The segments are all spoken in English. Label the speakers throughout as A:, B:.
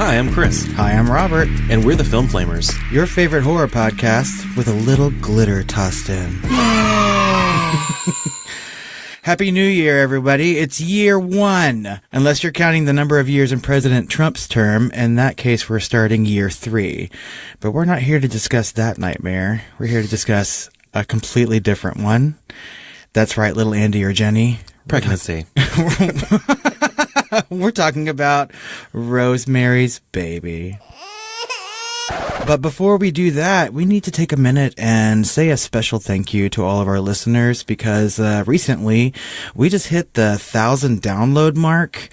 A: Hi, I'm Chris.
B: Hi, I'm Robert.
A: And we're the Film Flamers.
B: Your favorite horror podcast with a little glitter tossed in. Happy New Year, everybody. It's year one. Unless you're counting the number of years in President Trump's term. In that case, we're starting year 3. But we're not here to discuss that nightmare. We're here to discuss a completely different one. That's right, little Andy or Jenny.
A: Pregnancy.
B: We're talking about Rosemary's Baby. But before we do that, we need to take a minute and say a special thank you to all of our listeners because recently we just hit the 1,000 download mark.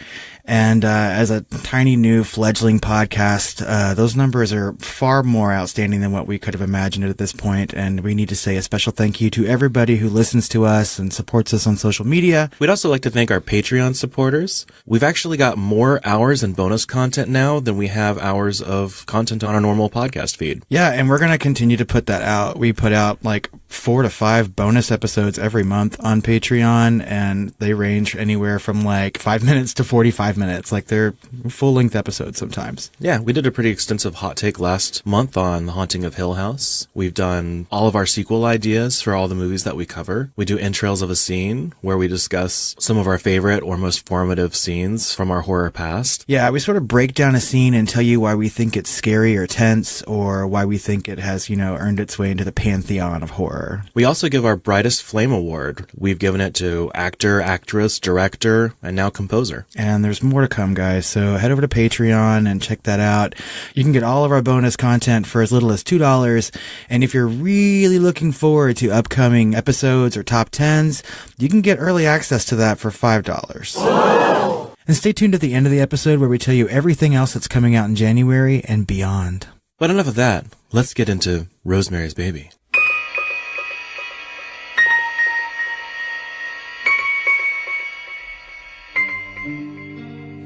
B: And as a tiny new fledgling podcast, those numbers are far more outstanding than what we could have imagined at this point. And we need to say a special thank you to everybody who listens to us and supports us on social media.
A: We'd also like to thank our Patreon supporters. We've actually got more hours and bonus content now than we have hours of content on our normal podcast feed.
B: Yeah, and we're going to continue to put that out. We put out like 4 to 5 bonus episodes every month on Patreon, and they range anywhere from like 5 minutes to 45 minutes. Like they're full-length episodes sometimes.
A: Yeah, we did a pretty extensive hot take last month on The Haunting of Hill House. We've done all of our sequel ideas for all the movies that we cover. We do entrails of a scene where we discuss some of our favorite or most formative scenes from our horror past.
B: Yeah, we sort of break down a scene and tell you why we think it's scary or tense, or why we think it has, earned its way into the pantheon of horror.
A: We also give our Brightest Flame Award. We've given it to actor, actress, director, and now composer.
B: And there's more to come, guys, so head over to Patreon and check that out. You can get all of our bonus content for as little as $2, and if you're really looking forward to upcoming episodes or top 10s, you can get early access to that for $5. And stay tuned at the end of the episode where we tell you everything else that's coming out in January and beyond.
A: But enough of that. Let's get into Rosemary's Baby.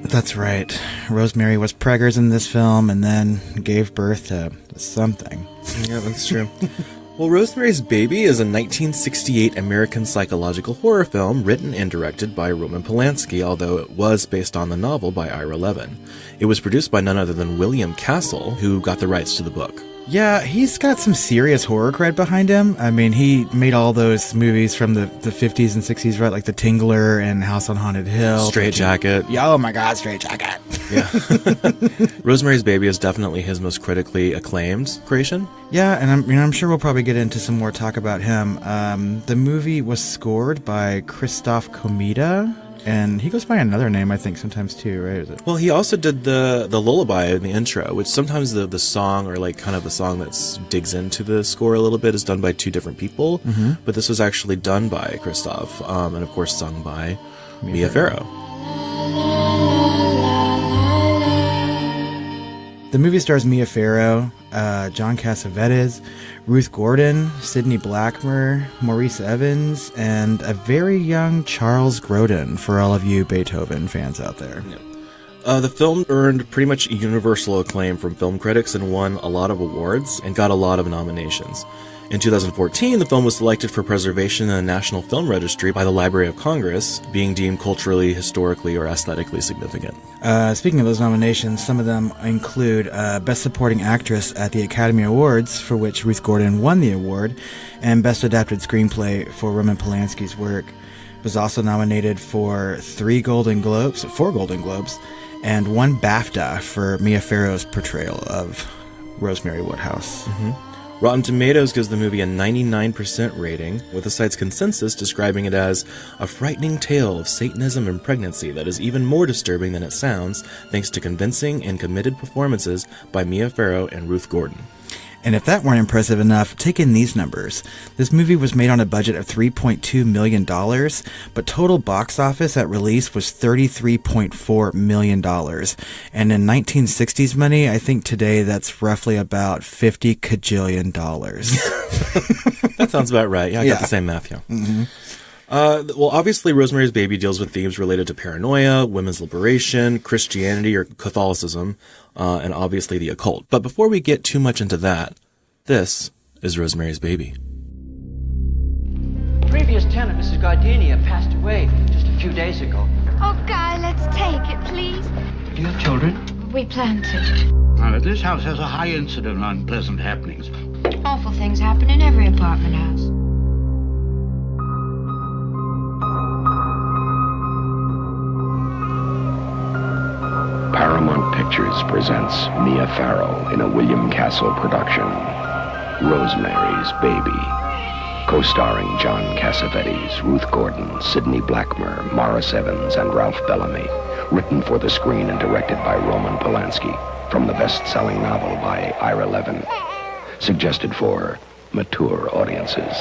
B: That's right. Rosemary was preggers in this film and then gave birth to something.
A: Yeah, that's true. Well, Rosemary's Baby is a 1968 American psychological horror film written and directed by Roman Polanski, although it was based on the novel by Ira Levin. It was produced by none other than William Castle, who got the rights to the book.
B: Yeah, he's got some serious horror cred behind him. I mean, he made all those movies from the 50s and 60s, right? Like The Tingler and House on Haunted Hill.
A: Straight Jacket.
B: Yeah, oh my God, Straight Jacket.
A: Yeah. Rosemary's Baby is definitely his most critically acclaimed creation.
B: Yeah, and I'm sure we'll probably get into some more talk about him. The movie was scored by Christoph Komeda. And he goes by another name, I think, sometimes too, right? Is it?
A: Well, he also did the lullaby in the intro, which sometimes the song, or like kind of the song that digs into the score a little bit, is done by 2 different people. Mm-hmm. But this was actually done by Christoph, and of course sung by Mia Farrow.
B: The movie stars Mia Farrow, John Cassavetes, Ruth Gordon, Sidney Blackmer, Maurice Evans, and a very young Charles Grodin for all of you Beethoven fans out there.
A: Yeah. The film earned pretty much universal acclaim from film critics and won a lot of awards and got a lot of nominations. In 2014, the film was selected for preservation in the National Film Registry by the Library of Congress, being deemed culturally, historically, or aesthetically significant.
B: Speaking of those nominations, some of them include Best Supporting Actress at the Academy Awards, for which Ruth Gordon won the award, and Best Adapted Screenplay for Roman Polanski's work. It was also nominated for 4 Golden Globes, and 1 BAFTA for Mia Farrow's portrayal of Rosemary Woodhouse.
A: Mm-hmm. Rotten Tomatoes gives the movie a 99% rating, with the site's consensus describing it as a frightening tale of Satanism and pregnancy that is even more disturbing than it sounds, thanks to convincing and committed performances by Mia Farrow and Ruth Gordon.
B: And if that weren't impressive enough, take in these numbers. This movie was made on a budget of $3.2 million, but total box office at release was $33.4 million. And in 1960s money, I think today that's roughly about $50 kajillion.
A: That sounds about right. Yeah, I got the same math, yeah. Mm-hmm. Well, obviously, Rosemary's Baby deals with themes related to paranoia, women's liberation, Christianity or Catholicism, and obviously the occult. But before we get too much into that, this is Rosemary's Baby.
C: Previous tenant, Mrs. Gardenia, passed away just a few days ago.
D: Oh, Guy, let's take it, please.
C: Do you have children?
D: We plan to.
E: Now, this house has a high incidence of unpleasant happenings.
D: Awful things happen in every apartment house.
F: Paramount Pictures presents Mia Farrow in a William Castle production, Rosemary's Baby, co-starring John Cassavetes, Ruth Gordon, Sidney Blackmer, Morris Evans, and Ralph Bellamy, written for the screen and directed by Roman Polanski, from the best-selling novel by Ira Levin, suggested for mature audiences.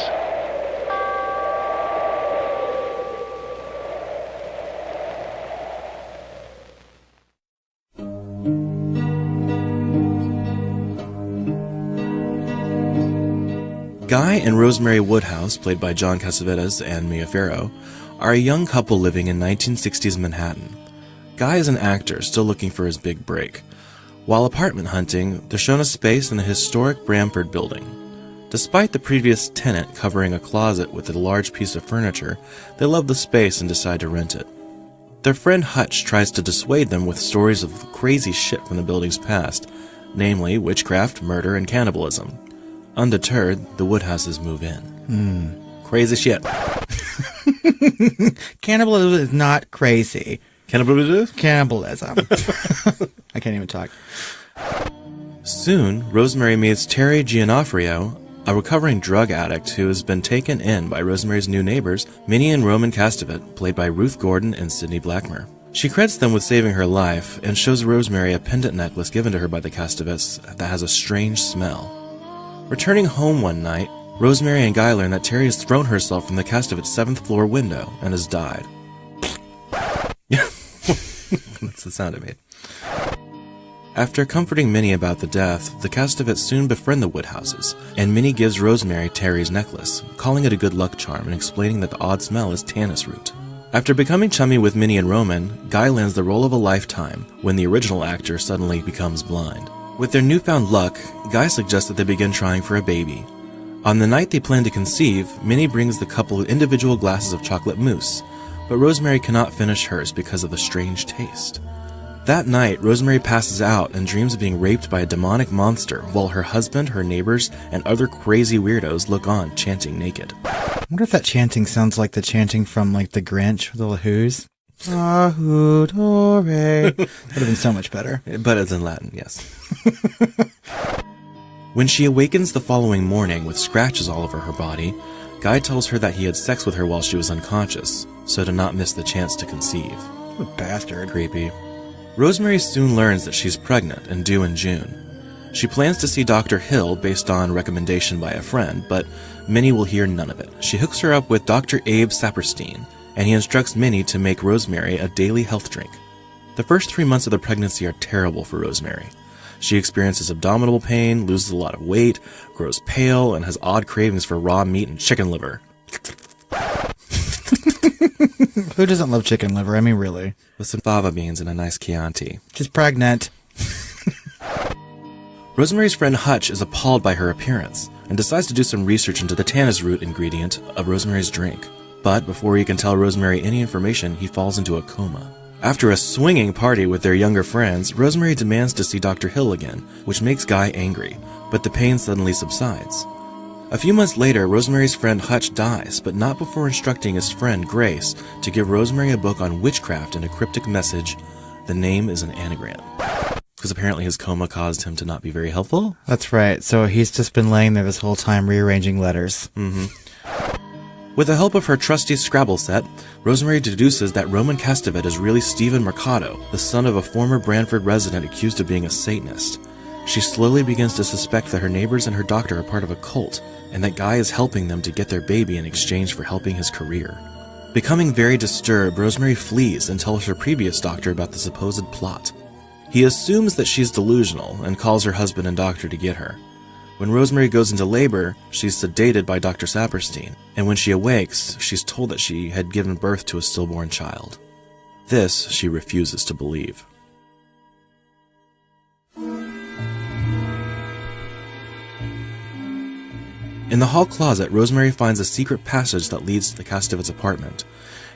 A: Guy and Rosemary Woodhouse, played by John Cassavetes and Mia Farrow, are a young couple living in 1960s Manhattan. Guy is an actor still looking for his big break. While apartment hunting, they're shown a space in the historic Bramford building. Despite the previous tenant covering a closet with a large piece of furniture, they love the space and decide to rent it. Their friend Hutch tries to dissuade them with stories of crazy shit from the building's past, namely witchcraft, murder, and cannibalism. Undeterred, the Woodhouses move in. Crazy shit.
B: Cannibalism is not crazy. Cannibalism. I can't even talk.
A: Soon, Rosemary meets Terry Giannoffrio, a recovering drug addict who has been taken in by Rosemary's new neighbors, Minnie and Roman Cassavetes, played by Ruth Gordon and Sidney Blackmer. She credits them with saving her life and shows Rosemary a pendant necklace given to her by the Cassavetes that has a strange smell. Returning home one night, Rosemary and Guy learn that Terry has thrown herself from the Cassavetes' 7th floor window and has died. That's the sound it made. After comforting Minnie about the death, the Cassavetes soon befriend the Woodhouses, and Minnie gives Rosemary Terry's necklace, calling it a good luck charm and explaining that the odd smell is tannis root. After becoming chummy with Minnie and Roman, Guy lands the role of a lifetime when the original actor suddenly becomes blind. With their newfound luck, Guy suggests that they begin trying for a baby. On the night they plan to conceive, Minnie brings the couple individual glasses of chocolate mousse, but Rosemary cannot finish hers because of the strange taste. That night, Rosemary passes out and dreams of being raped by a demonic monster while her husband, her neighbors, and other crazy weirdos look on, chanting naked.
B: I wonder if that chanting sounds like the chanting from, like, The Grinch with the Who's. Ahudore. Would have been so much better.
A: But it's in Latin, yes. When she awakens the following morning with scratches all over her body, Guy tells her that he had sex with her while she was unconscious, so to not miss the chance to conceive.
B: What a bastard.
A: Creepy. Rosemary soon learns that she's pregnant and due in June. She plans to see Dr. Hill based on recommendation by a friend, but Minnie will hear none of it. She hooks her up with Dr. Abe Saperstein, and he instructs Minnie to make Rosemary a daily health drink. The first 3 months of the pregnancy are terrible for Rosemary. She experiences abdominal pain, loses a lot of weight, grows pale, and has odd cravings for raw meat and chicken liver.
B: Who doesn't love chicken liver? I mean, really.
A: With some fava beans and a nice Chianti.
B: She's pregnant.
A: Rosemary's friend Hutch is appalled by her appearance and decides to do some research into the tannis root ingredient of Rosemary's drink. But before he can tell Rosemary any information, he falls into a coma. After a swinging party with their younger friends, Rosemary demands to see Dr. Hill again, which makes Guy angry, but the pain suddenly subsides. A few months later, Rosemary's friend Hutch dies, but not before instructing his friend Grace to give Rosemary a book on witchcraft and a cryptic message. The name is an anagram. Because apparently his coma caused him to not be very helpful.
B: That's right. So he's just been laying there this whole time rearranging letters.
A: With the help of her trusty Scrabble set, Rosemary deduces that Roman Cassavetes is really Stephen Mercado, the son of a former Branford resident accused of being a Satanist. She slowly begins to suspect that her neighbors and her doctor are part of a cult, and that Guy is helping them to get their baby in exchange for helping his career. Becoming very disturbed, Rosemary flees and tells her previous doctor about the supposed plot. He assumes that she's delusional and calls her husband and doctor to get her. When Rosemary goes into labor, she's sedated by Dr. Saperstein, and when she awakes, she's told that she had given birth to a stillborn child. This she refuses to believe. In the hall closet, Rosemary finds a secret passage that leads to the Cassavetes' apartment.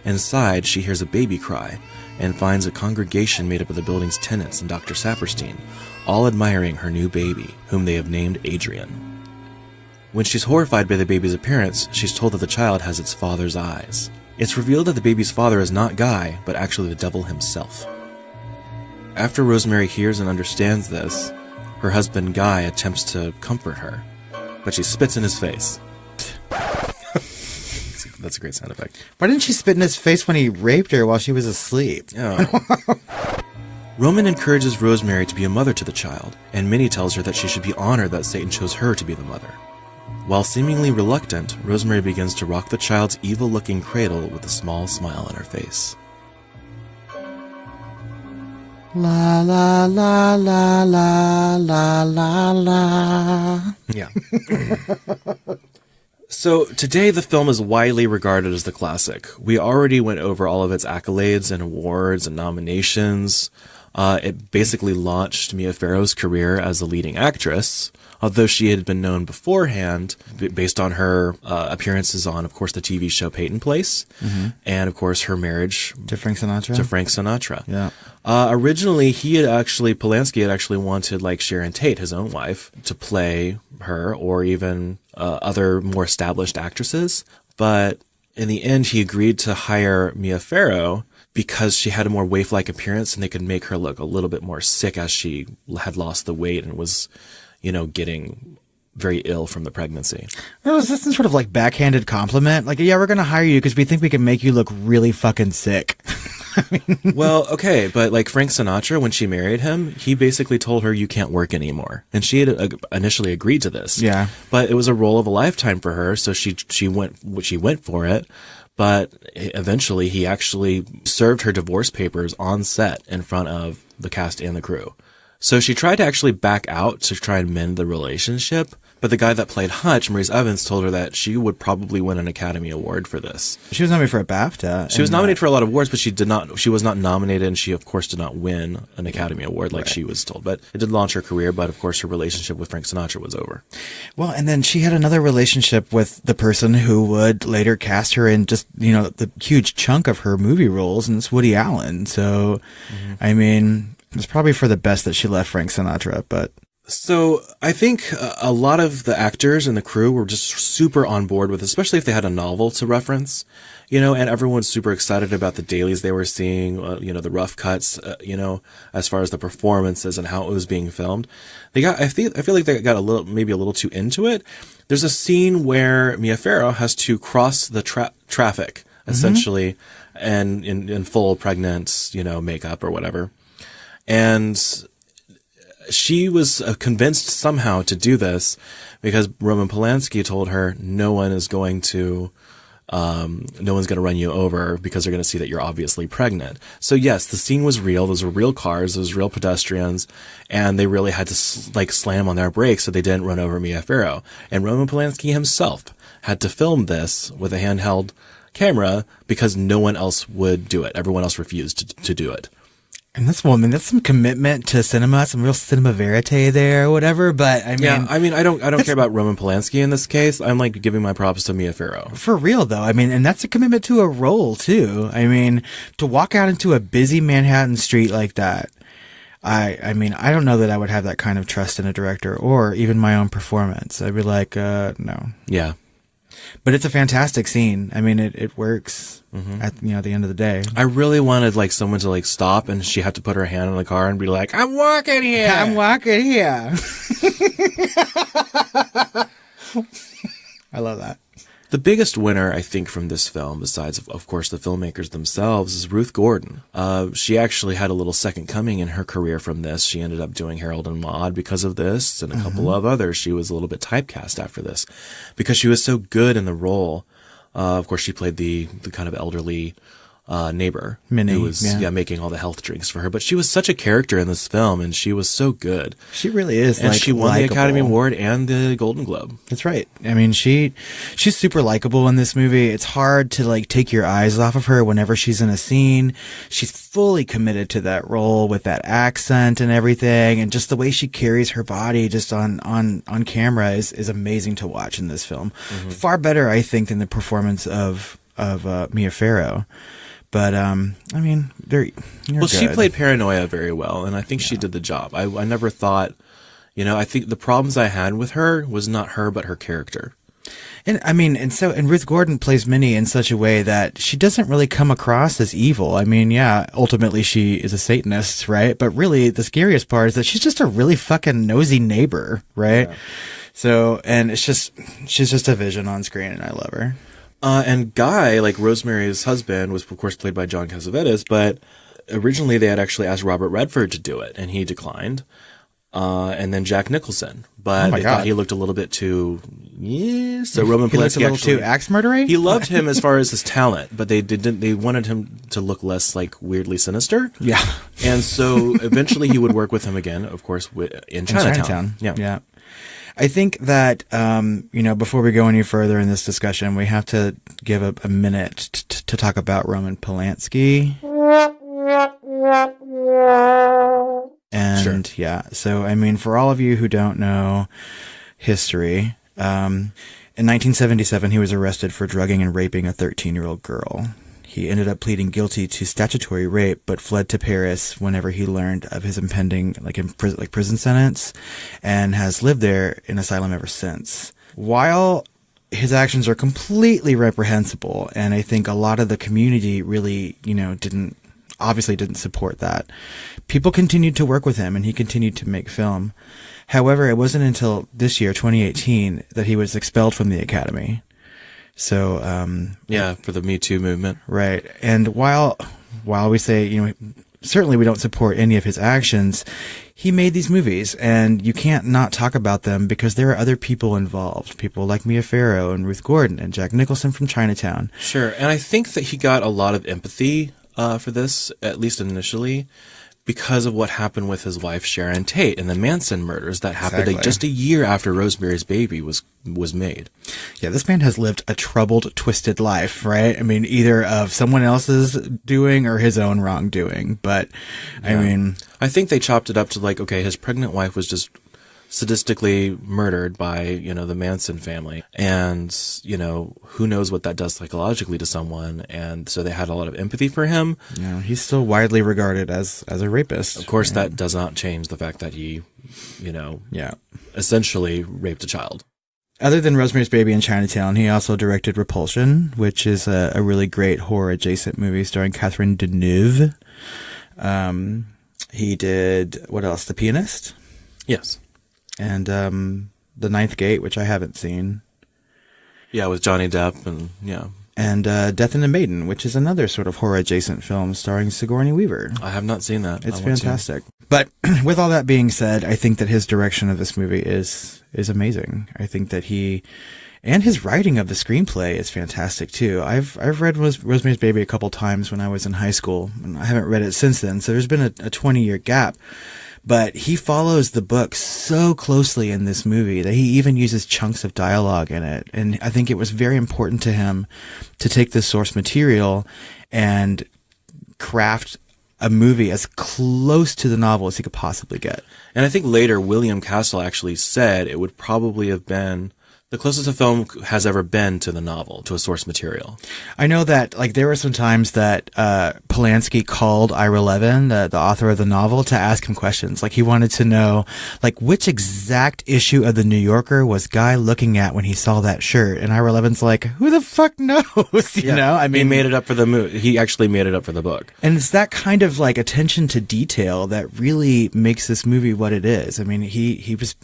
A: Inside, she hears a baby cry, and finds a congregation made up of the building's tenants and Dr. Saperstein, all admiring her new baby, whom they have named Adrian. When she's horrified by the baby's appearance, she's told that the child has its father's eyes. It's revealed that the baby's father is not Guy, but actually the devil himself. After Rosemary hears and understands this, her husband Guy attempts to comfort her, but she spits in his face. That's a great sound effect.
B: Why didn't she spit in his face when he raped her while she was asleep?
A: Oh. Roman encourages Rosemary to be a mother to the child, and Minnie tells her that she should be honored that Satan chose her to be the mother. While seemingly reluctant, Rosemary begins to rock the child's evil-looking cradle with a small smile on her face.
B: La la la la la la la la.
A: Yeah. So, today the film is widely regarded as the classic. We already went over all of its accolades and awards and nominations. It basically launched Mia Farrow's career as a leading actress, although she had been known beforehand based on her appearances on, of course, the TV show Peyton Place, and, of course, her marriage
B: To Frank Sinatra?
A: Yeah. Originally, Polanski had actually wanted, like, Sharon Tate, his own wife, to play her, or even other more established actresses. But in the end, he agreed to hire Mia Farrow because she had a more waif-like appearance, and they could make her look a little bit more sick as she had lost the weight and was, getting very ill from the pregnancy.
B: Well, is this some sort of like backhanded compliment? Like, yeah, we're going to hire you because we think we can make you look really fucking sick.
A: Well, okay, but like Frank Sinatra, when she married him, he basically told her you can't work anymore. And she had initially agreed to this.
B: Yeah.
A: But it was a role of a lifetime for her, so she went for it. But eventually he actually served her divorce papers on set in front of the cast and the crew. So she tried to actually back out to try and mend the relationship, but the guy that played Hutch, Maurice Evans, told her that she would probably win an Academy Award for this.
B: She was nominated for a BAFTA.
A: She was nominated for a lot of awards, but she was not nominated, and she, of course, did not win an Academy Award like she was told. But it did launch her career, but, of course, her relationship with Frank Sinatra was over.
B: Well, and then she had another relationship with the person who would later cast her in just, the huge chunk of her movie roles, and it's Woody Allen. So, I mean, it's probably for the best that she left Frank Sinatra, but...
A: So I think a lot of the actors and the crew were just super on board with, especially if they had a novel to reference, and everyone's super excited about the dailies they were seeing, the rough cuts, as far as the performances and how it was being filmed. I feel like they got maybe a little too into it. There's a scene where Mia Farrow has to cross the traffic, essentially, and in full pregnant, makeup or whatever. And she was convinced somehow to do this because Roman Polanski told her no one's going to run you over because they're going to see that you're obviously pregnant. So yes, the scene was real. Those were real cars. Those were real pedestrians, and they really had to slam on their brakes so they didn't run over Mia Farrow. And Roman Polanski himself had to film this with a handheld camera because no one else would do it. Everyone else refused to do it.
B: And this woman, that's some commitment to cinema, some real cinema verite there or whatever. But I mean,
A: I don't care about Roman Polanski in this case. I'm like giving my props to Mia Farrow.
B: For real though. I mean, and that's a commitment to a role too. I mean, to walk out into a busy Manhattan street like that. I mean, I don't know that I would have that kind of trust in a director or even my own performance. I'd be like, no.
A: Yeah.
B: But it's a fantastic scene. I mean, it works at the end of the day.
A: I really wanted someone to stop, and she had to put her hand on the car and be like, "I'm walking here.
B: I'm walking here." I love that.
A: The biggest winner, I think, from this film, besides, of course, the filmmakers themselves, is Ruth Gordon. She actually had a little second coming in her career from this. She ended up doing Harold and Maude because of this, and a couple of others. She was a little bit typecast after this because she was so good in the role. Of course, she played the kind of elderly neighbor
B: Minnie,
A: who was making all the health drinks for her. But she was such a character in this film, and she was so good.
B: She really is.
A: And she won the Academy Award and the Golden Globe.
B: That's right. I mean, she's super likable in this movie. It's hard to take your eyes off of her whenever she's in a scene. She's fully committed to that role with that accent and everything, and just the way she carries her body just on camera is amazing to watch in this film. Far better, I think, than the performance of Mia Farrow. But, I mean,
A: she played Paranoia very well, and I think she did the job. I never thought, I think the problems I had with her was not her, but her character.
B: And I mean, and Ruth Gordon plays Minnie in such a way that she doesn't really come across as evil. I mean, yeah, ultimately she is a Satanist, right? But really, the scariest part is that she's just a really fucking nosy neighbor, right? Yeah. So, and she's just a vision on screen, and I love her.
A: And Guy, like Rosemary's husband, was of course played by John Cassavetes, but originally they had actually asked Robert Redford to do it, and he declined. And then Jack Nicholson, but they thought he looked a little bit too, so Roman Polanski
B: looked a little too axe murdery.
A: He loved him as far as his talent, but they wanted him to look less like weirdly sinister.
B: Yeah.
A: And so eventually he would work with him again, of course, in Chinatown.
B: Yeah. I think that, before we go any further in this discussion, we have to give a minute to talk about Roman Polanski. And yeah, so I mean, for all of you who don't know history, in 1977, he was arrested for drugging and raping a 13-year-old girl. He ended up pleading guilty to statutory rape, but fled to Paris whenever he learned of his impending prison sentence, and has lived there in asylum ever since. While his actions are completely reprehensible, and I think a lot of the community really, didn't support that, people continued to work with him, and he continued to make film. However, it wasn't until this year, 2018, that he was expelled from the Academy. So,
A: for the Me Too movement.
B: Right. And while we say, certainly we don't support any of his actions, he made these movies, and you can't not talk about them because there are other people involved. People like Mia Farrow and Ruth Gordon and Jack Nicholson from Chinatown.
A: Sure. And I think that he got a lot of empathy for this, at least initially, because of what happened with his wife Sharon Tate and the Manson murders that happened just a year after Rosemary's Baby was made.
B: Yeah, this man has lived a troubled, twisted life, right? I mean, either of someone else's doing or his own wrongdoing. But, I mean...
A: I think they chopped it up to his pregnant wife was just sadistically murdered by, the Manson family. And, who knows what that does psychologically to someone. And so they had a lot of empathy for him.
B: Yeah, he's still widely regarded as a rapist.
A: Of course, that does not change the fact that he, essentially raped a child.
B: Other than Rosemary's Baby and Chinatown, he also directed Repulsion, which is a really great horror-adjacent movie starring Catherine Deneuve. He did, what else? The Pianist?
A: Yes.
B: And The Ninth Gate, which I haven't seen.
A: Yeah, with Johnny Depp and
B: And Death and the Maiden, which is another sort of horror-adjacent film starring Sigourney Weaver.
A: I have not seen that.
B: It's fantastic. But with all that being said, I think that his direction of this movie is amazing. I think that and his writing of the screenplay is fantastic too. I've read Rosemary's Baby a couple times when I was in high school, and I haven't read it since then. So there's been a 20-year gap. But he follows the book so closely in this movie that he even uses chunks of dialogue in it. And I think it was very important to him to take this source material and craft a movie as close to the novel as he could possibly get.
A: And I think later William Castle actually said it would probably have been the closest a film has ever been to the novel, to a source material.
B: I know that, there were some times that Polanski called Ira Levin, the author of the novel, to ask him questions. He wanted to know, which exact issue of the New Yorker was Guy looking at when he saw that shirt? And Ira Levin's like, who the fuck knows? You know? I mean,
A: he made it up for the movie. He actually made it up for the book.
B: And it's that kind of, attention to detail that really makes this movie what it is. I mean, he was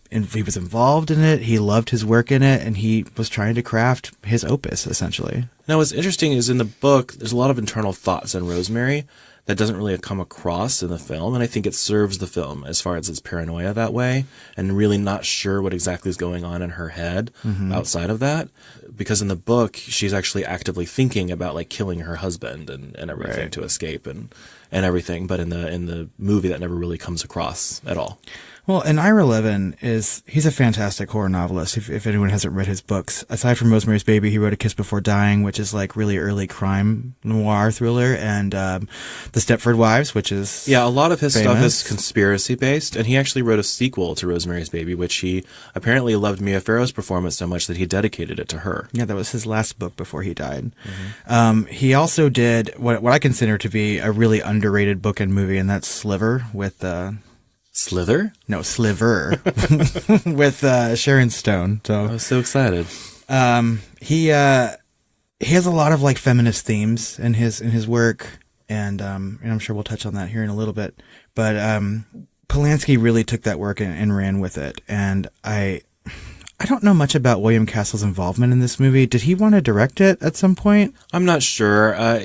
B: involved in it. He loved his work in it. And he was trying to craft his opus, essentially.
A: Now, what's interesting is in the book, there's a lot of internal thoughts in Rosemary that doesn't really come across in the film. And I think it serves the film as far as its paranoia that way, and really not sure what exactly is going on in her head outside of that. Because in the book, she's actually actively thinking about killing her husband and everything to escape and everything. But in the movie, that never really comes across at all.
B: Well, and Ira Levin he's a fantastic horror novelist. If anyone hasn't read his books, aside from Rosemary's Baby, he wrote A Kiss Before Dying, which is like really early crime noir thriller, and The Stepford Wives, which is
A: a lot of his
B: famous.
A: stuff is conspiracy based, and he actually wrote a sequel to Rosemary's Baby, which he apparently loved Mia Farrow's performance so much that he dedicated it to her.
B: Yeah, that was his last book before he died. Mm-hmm. He also did what I consider to be a really underrated book and movie, and that's Sliver with
A: Slither?
B: No, Sliver with Sharon Stone. So
A: I was so excited.
B: He has a lot of like feminist themes in his work, and I'm sure we'll touch on that here in a little bit. But Polanski really took that work and ran with it. And I don't know much about William Castle's involvement in this movie. Did he want to direct it at some point?
A: I'm not sure. I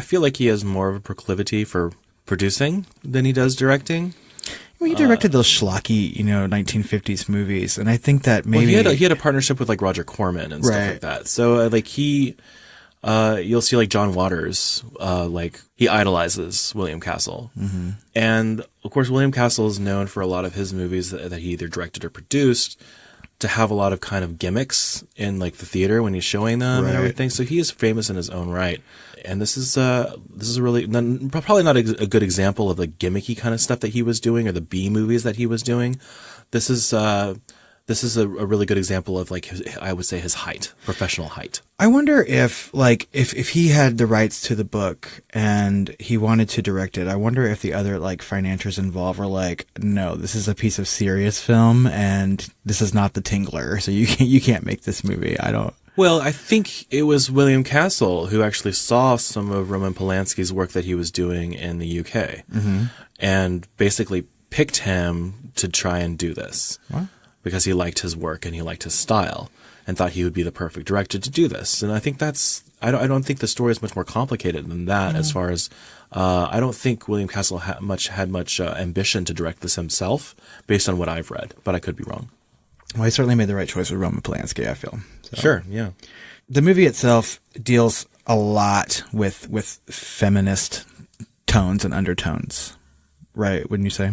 A: feel like he has more of a proclivity for producing than he does directing.
B: Well, he directed those schlocky, 1950s movies, and I think that maybe
A: he had a partnership with like Roger Corman and stuff like that. So you'll see like John Waters, like he idolizes William Castle, and of course William Castle is known for a lot of his movies that he either directed or produced to have a lot of kind of gimmicks in like the theater when he's showing them and everything. So he is famous in his own right. And this is a really probably not a good example of the gimmicky kind of stuff that he was doing or the B movies that he was doing. This is a really good example of like I would say his professional height.
B: I wonder if he had the rights to the book and he wanted to direct it. I wonder if the other like financiers involved were like, no, this is a piece of serious film and this is not The Tingler, so you can't make this movie.
A: Well, I think it was William Castle who actually saw some of Roman Polanski's work that he was doing in the UK and basically picked him to try and do this because he liked his work and he liked his style and thought he would be the perfect director to do this. And I think I don't think the story is much more complicated than that as far as I don't think William Castle had much ambition to direct this himself based on what I've read, but I could be wrong.
B: Well, he certainly made the right choice with Roman Polanski, I feel. So.
A: Sure, yeah.
B: The movie itself deals a lot with feminist tones and undertones, right? Wouldn't you say?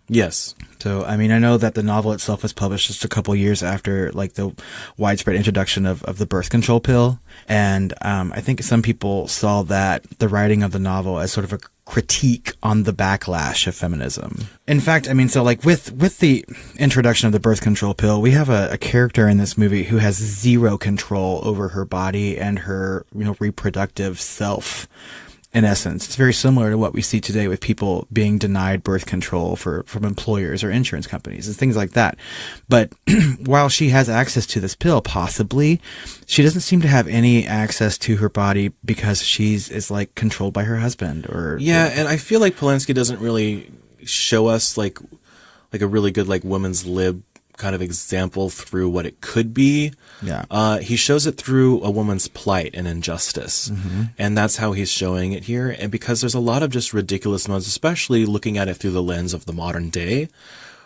A: Yes.
B: So, I mean, I know that the novel itself was published just a couple years after, like, the widespread introduction of the birth control pill. And I think some people saw the writing of the novel as sort of a critique on the backlash of feminism. In fact, I mean, so like with the introduction of the birth control pill, we have a character in this movie who has zero control over her body and her, reproductive self. In essence, it's very similar to what we see today with people being denied birth control from employers or insurance companies and things like that. But while she has access to this pill, possibly, she doesn't seem to have any access to her body because is like controlled by her husband
A: and I feel like Polanski doesn't really show us like a really good like women's lib kind of example through what it could be. Yeah. He shows it through a woman's plight and injustice. And that's how he's showing it here. And because there's a lot of just ridiculous moments, especially looking at it through the lens of the modern day,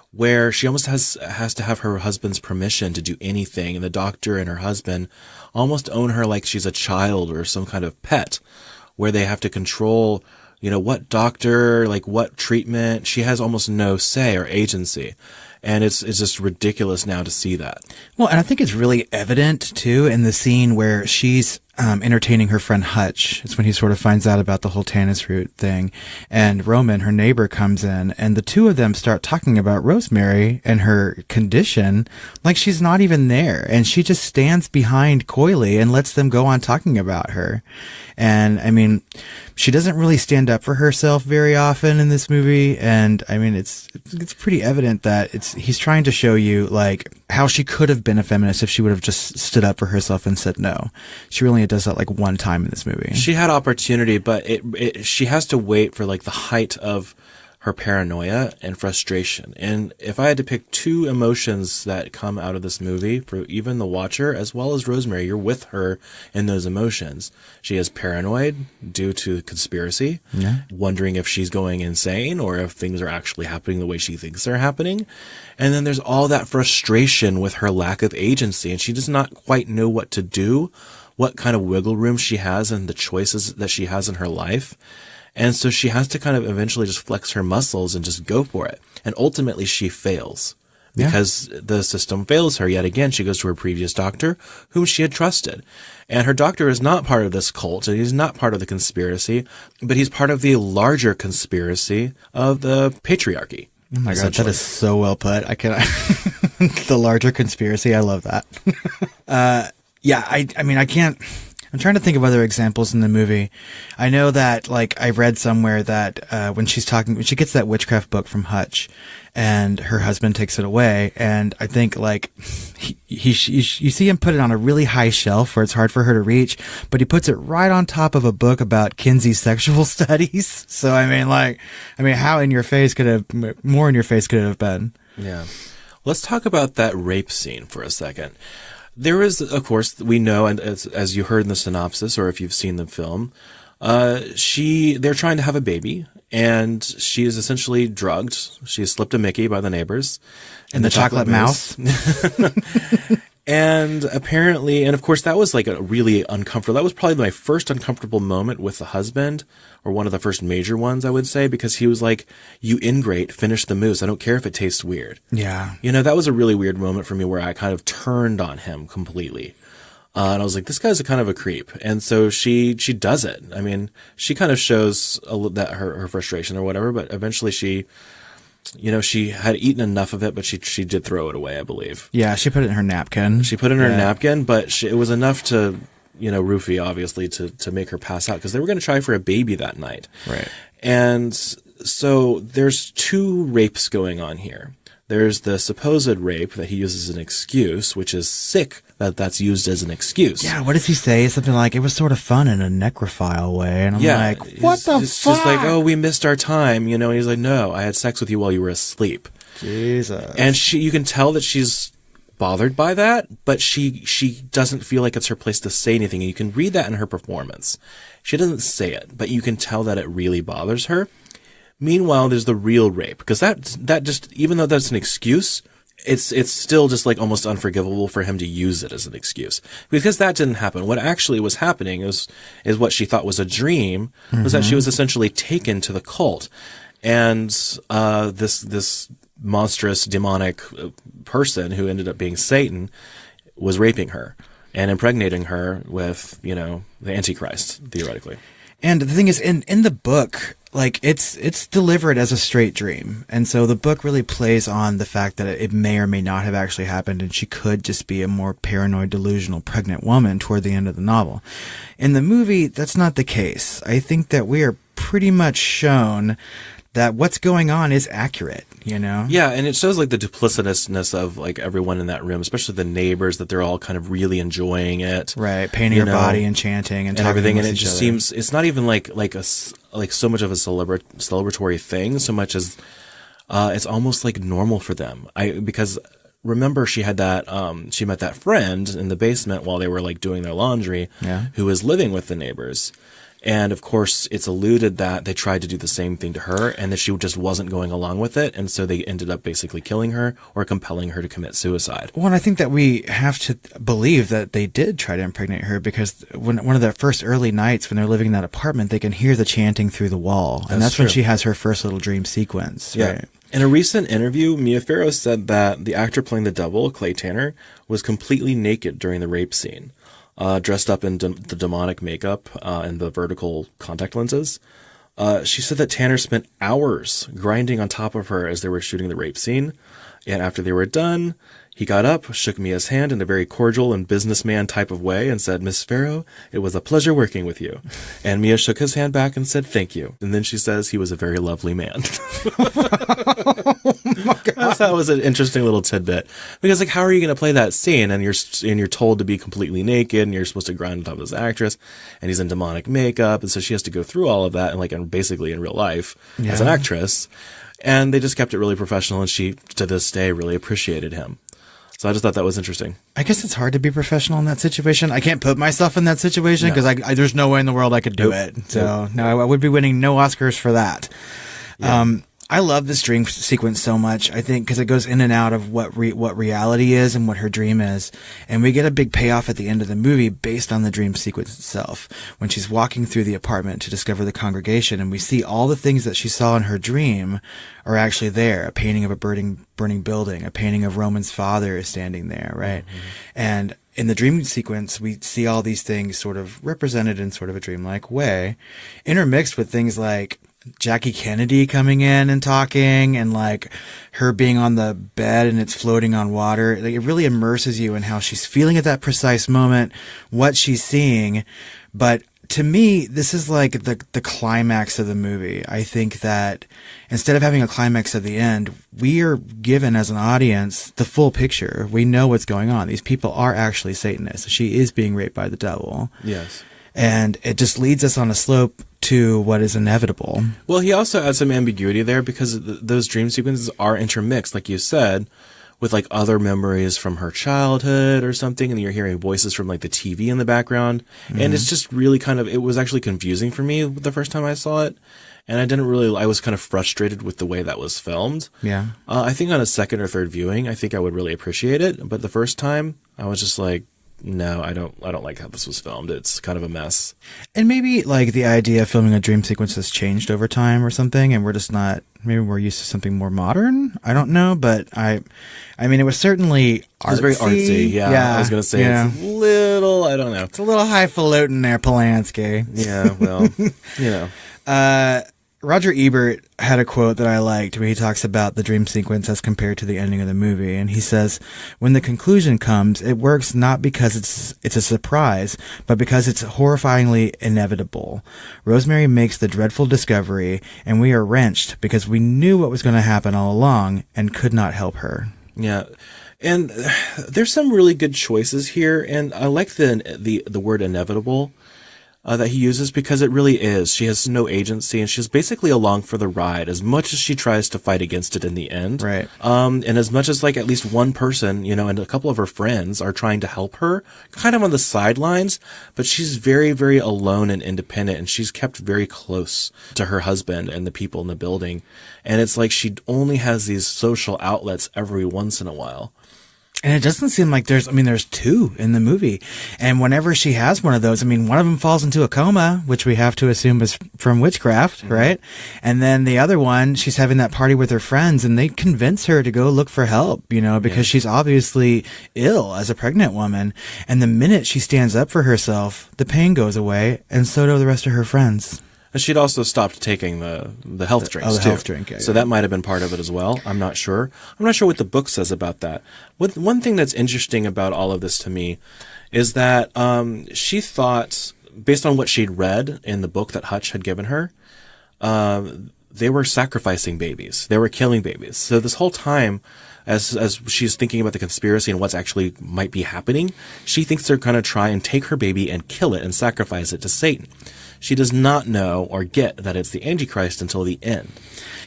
A: where she almost has to have her husband's permission to do anything. And the doctor and her husband almost own her like she's a child or some kind of pet, where they have to control, what doctor, like what treatment. She has almost no say or agency. And it's just ridiculous now to see that.
B: Well, and I think it's really evident, too, in the scene where she's entertaining her friend Hutch. It's when he sort of finds out about the whole tannis root thing. And Roman, her neighbor, comes in, and the two of them start talking about Rosemary and her condition like she's not even there. And she just stands behind coyly and lets them go on talking about her. And, I mean, she doesn't really stand up for herself very often in this movie. And, I mean, it's pretty evident that he's trying to show you, like, how she could have been a feminist if she would have just stood up for herself and said no. She really does that, like, one time in this movie.
A: She had opportunity, but she has to wait for, like, the height of her paranoia and frustration. And if I had to pick two emotions that come out of this movie for even the watcher as well as Rosemary, you're with her in those emotions. She is paranoid due to conspiracy, wondering if she's going insane or if things are actually happening the way she thinks they're happening. And then there's all that frustration with her lack of agency, and she does not quite know what to do, what kind of wiggle room she has and the choices that she has in her life. And so she has to kind of eventually just flex her muscles and just go for it. And ultimately she fails because the system fails her. Yet again, she goes to her previous doctor, whom she had trusted. And her doctor is not part of this cult, and he's not part of the conspiracy, but he's part of the larger conspiracy of the patriarchy.
B: Oh my God, that is so well put. I cannot. The larger conspiracy. I love that. I mean, I can't. I'm trying to think of other examples in the movie. I know that, like, I read somewhere that when she gets that witchcraft book from Hutch, and her husband takes it away, and I think, like, you see him put it on a really high shelf where it's hard for her to reach, but he puts it right on top of a book about Kinsey's sexual studies. So how more in your face could it have been? Yeah.
A: Let's talk about that rape scene for a second. There is, of course, we know, and as you heard in the synopsis, or if you've seen the film, they're trying to have a baby, and she is essentially drugged. She is slipped a Mickey by the neighbors.
B: And the chocolate mouse.
A: And apparently, and of course, that was like a really uncomfortable, that was probably my first uncomfortable moment with the husband, or one of the first major ones, I would say, because he was like, "You ingrate, finish the mousse. I don't care if it tastes weird."
B: Yeah.
A: That was a really weird moment for me where I kind of turned on him completely. And I was like, this guy's a kind of a creep. And so she does it. I mean, she kind of shows that her frustration or whatever, but eventually she had eaten enough of it, but she did throw it away, I believe.
B: Yeah, she put it in her napkin.
A: But it was enough to, roofie, obviously, to make her pass out, because they were going to try for a baby that night.
B: Right.
A: And so there's two rapes going on here. There's the supposed rape that he uses as an excuse, which is sick that that's used as an excuse.
B: Yeah, what does he say? Something like, it was sort of fun in a necrophile way. And I'm like, what the fuck?
A: It's just like, oh, we missed our time, And he's like, no, I had sex with you while you were asleep.
B: Jesus.
A: And you can tell that she's bothered by that, but she doesn't feel like it's her place to say anything. And you can read that in her performance. She doesn't say it, but you can tell that it really bothers her. Meanwhile, there's the real rape, because that just, even though that's an excuse, it's still just like almost unforgivable for him to use it as an excuse, because that didn't happen. What actually was happening is what she thought was a dream, was that she was essentially taken to the cult, and this monstrous demonic person who ended up being Satan was raping her and impregnating her with, the Antichrist, theoretically.
B: And the thing is, in the book, like, it's delivered as a straight dream. And so the book really plays on the fact that it may or may not have actually happened, and she could just be a more paranoid, delusional, pregnant woman toward the end of the novel. In the movie, that's not the case. I think that we are pretty much shown that what's going on is accurate,
A: Yeah, and it shows, like, the duplicitousness of, like, everyone in that room, especially the neighbors, that they're all kind of really enjoying it.
B: Right, painting her body and chanting and
A: everything, and it just seems, it's not even like so much of a celebratory thing, so much as it's almost like normal for them. Because remember, she had that she met that friend in the basement while they were, like, doing their laundry, who was living with the neighbors. And of course, it's alluded that they tried to do the same thing to her, and that she just wasn't going along with it. And so they ended up basically killing her or compelling her to commit suicide.
B: Well, and I think that we have to believe that they did try to impregnate her, because one of their first early nights when they're living in that apartment, they can hear the chanting through the wall. And that's when she has her first little dream sequence.
A: Yeah.
B: Right?
A: In a recent interview, Mia Farrow said that the actor playing the devil, Clay Tanner, was completely naked during the rape scene. Dressed up in the demonic makeup and the vertical contact lenses. She said that Tanner spent hours grinding on top of her as they were shooting the rape scene. And after they were done, he got up, shook Mia's hand in a very cordial and businessman type of way and said, "Miss Farrow, it was a pleasure working with you." And Mia shook his hand back and said, "Thank you." And then she says he was a very lovely man. I thought that was an interesting little tidbit, because, like, how are you going to play that scene and you're told to be completely naked and you're supposed to grind on top of this actress, and he's in demonic makeup, and so she has to go through all of that and basically in real life as an actress. And they just kept it really professional, and she, to this day, really appreciated him. So I just thought that was interesting.
B: I guess it's hard to be professional in that situation. I can't put myself in that situation, because there's no way in the world I could do it. So no, I would be winning no Oscars for that. Yeah. I love this dream sequence so much, I think, because it goes in and out of what reality is and what her dream is. And we get a big payoff at the end of the movie based on the dream sequence itself. When she's walking through the apartment to discover the congregation, and we see all the things that she saw in her dream are actually there. A painting of a burning building, a painting of Roman's father is standing there, right? Mm-hmm. And in the dream sequence, we see all these things sort of represented in sort of a dreamlike way, intermixed with things like Jackie Kennedy coming in and talking, and like her being on the bed and it's floating on water. Like, it really immerses you in how she's feeling at that precise moment, what she's seeing. But to me, this is like the climax of the movie. I think that instead of having a climax at the end, we are given as an audience the full picture. We know what's going on. These people are actually Satanists. She is being raped by the devil.
A: Yes.
B: And it just leads us on a slope to what is inevitable.
A: Well, he also adds some ambiguity there because those dream sequences are intermixed, like you said, with like other memories from her childhood or something, and you're hearing voices from like the TV in the background. Mm-hmm. And it's just really it was actually confusing for me the first time I saw it. And I was kind of frustrated with the way that was filmed.
B: Yeah.
A: I think on a second or third viewing, I think I would really appreciate it. But the first time, I was just like, no, I don't like how this was filmed. It's kind of a mess.
B: And maybe like the idea of filming a dream sequence has changed over time or something, and maybe we're used to something more modern. I don't know, but I mean, it was certainly artsy.
A: It was very artsy. Yeah. I was going to say it's a little, I don't know.
B: It's a little highfalutin there, Polanski.
A: Yeah, well, you know.
B: Roger Ebert had a quote that I liked where he talks about the dream sequence as compared to the ending of the movie. And he says, when the conclusion comes, it works not because it's a surprise, but because it's horrifyingly inevitable. Rosemary makes the dreadful discovery, and we are wrenched because we knew what was going to happen all along and could not help her.
A: Yeah. And there's some really good choices here. And I like the word inevitable. That he uses, because it really is. She has no agency, and she's basically along for the ride as much as she tries to fight against it in the end.
B: Right.
A: And as much as like at least one person, and a couple of her friends are trying to help her kind of on the sidelines, but she's very, very alone and independent, and she's kept very close to her husband and the people in the building. And it's like she only has these social outlets every once in a while.
B: And it doesn't seem like there's two in the movie. And whenever she has one of those, one of them falls into a coma, which we have to assume is from witchcraft, mm-hmm. right? And then the other one, she's having that party with her friends, and they convince her to go look for help, because she's obviously ill as a pregnant woman. And the minute she stands up for herself, the pain goes away, and so do the rest of her friends.
A: And she'd also stopped taking the health drinks,
B: too. Health drink,
A: so that might have been part of it as well. I'm not sure. I'm not sure what the book says about that. One thing that's interesting about all of this to me is that she thought, based on what she'd read in the book that Hutch had given her, they were sacrificing babies. They were killing babies. So this whole time, as she's thinking about the conspiracy and what's actually might be happening, she thinks they're going to try and take her baby and kill it and sacrifice it to Satan. She does not know or get that it's the Antichrist until the end.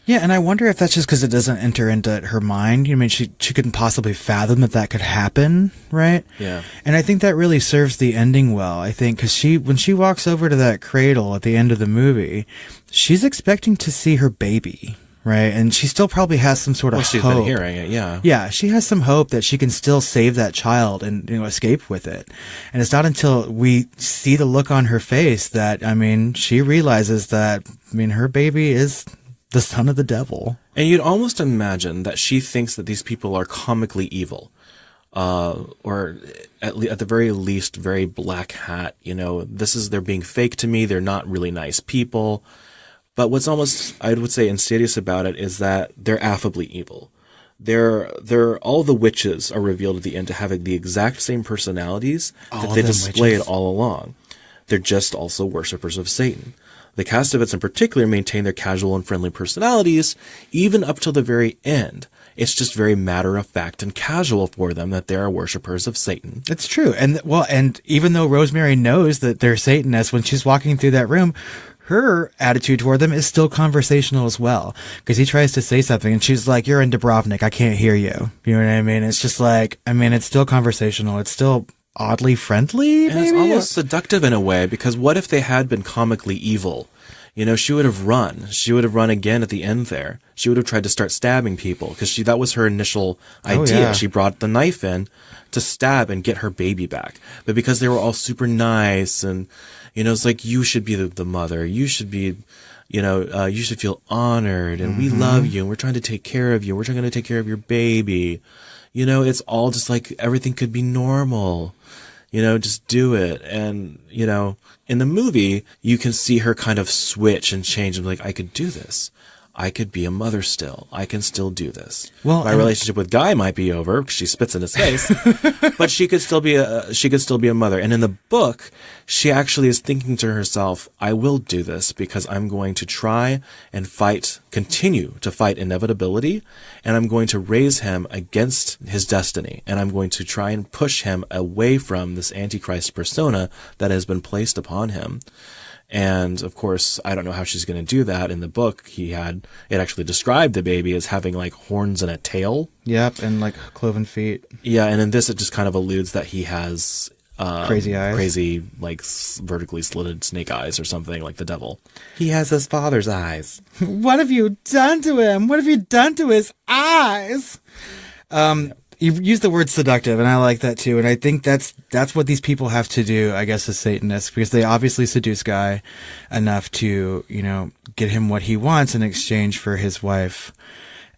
B: Yeah, and I wonder if that's just because it doesn't enter into her mind. She couldn't possibly fathom that could happen, right?
A: Yeah.
B: And I think that really serves the ending well, I think, because when she walks over to that cradle at the end of the movie, she's expecting to see her baby. Right, and she still probably has some sort of hope.
A: She's been hearing it, yeah.
B: Yeah, she has some hope that she can still save that child and escape with it. And it's not until we see the look on her face that she realizes that her baby is the son of the devil.
A: And you'd almost imagine that she thinks that these people are comically evil, or at the very least, very black hat. They're being fake to me. They're not really nice people. But what's almost, I would say, insidious about it is that they're affably evil. All the witches are revealed at the end to have the exact same personalities that they displayed all along. They're just also worshippers of Satan. The Cassavetes in particular maintain their casual and friendly personalities even up till the very end. It's just very matter of fact and casual for them that they are worshippers of Satan.
B: It's true. And even though Rosemary knows that they're Satanists, when she's walking through that room, her attitude toward them is still conversational as well, because he tries to say something and she's like, "You're in Dubrovnik. I can't hear you." You know what I mean? It's just like, it's still conversational. It's still oddly friendly.
A: And it's almost seductive in a way, because what if they had been comically evil? She would have run. She would have run again at the end there. She would have tried to start stabbing people because that was her initial idea.
B: Yeah.
A: She brought the knife in to stab and get her baby back. But because they were all super nice and, it's like, you should be the mother. You should be, you should feel honored and we love you and we're trying to take care of you. We're trying to take care of your baby. It's all just like everything could be normal. Just do it. And, in the movie, you can see her kind of switch and change and be like, I could do this. I could be a mother still. I can still do this. Well, my relationship with Guy might be over because she spits in his face, but she could still be a mother. And in the book, she actually is thinking to herself, I will do this because I'm going to try and continue to fight inevitability, and I'm going to raise him against his destiny, and I'm going to try and push him away from this Antichrist persona that has been placed upon him. And of course, I don't know how she's going to do that. In the book, it actually described the baby as having like horns and a tail.
B: Yep, and like cloven feet.
A: Yeah, and in this, it just kind of alludes that he has
B: crazy eyes,
A: like vertically slitted snake eyes or something like the devil. He has his father's eyes.
B: What have you done to him? What have you done to his eyes? You used the word seductive, and I like that too. And I think that's what these people have to do, I guess, as Satanists, because they obviously seduce Guy enough to, get him what he wants in exchange for his wife.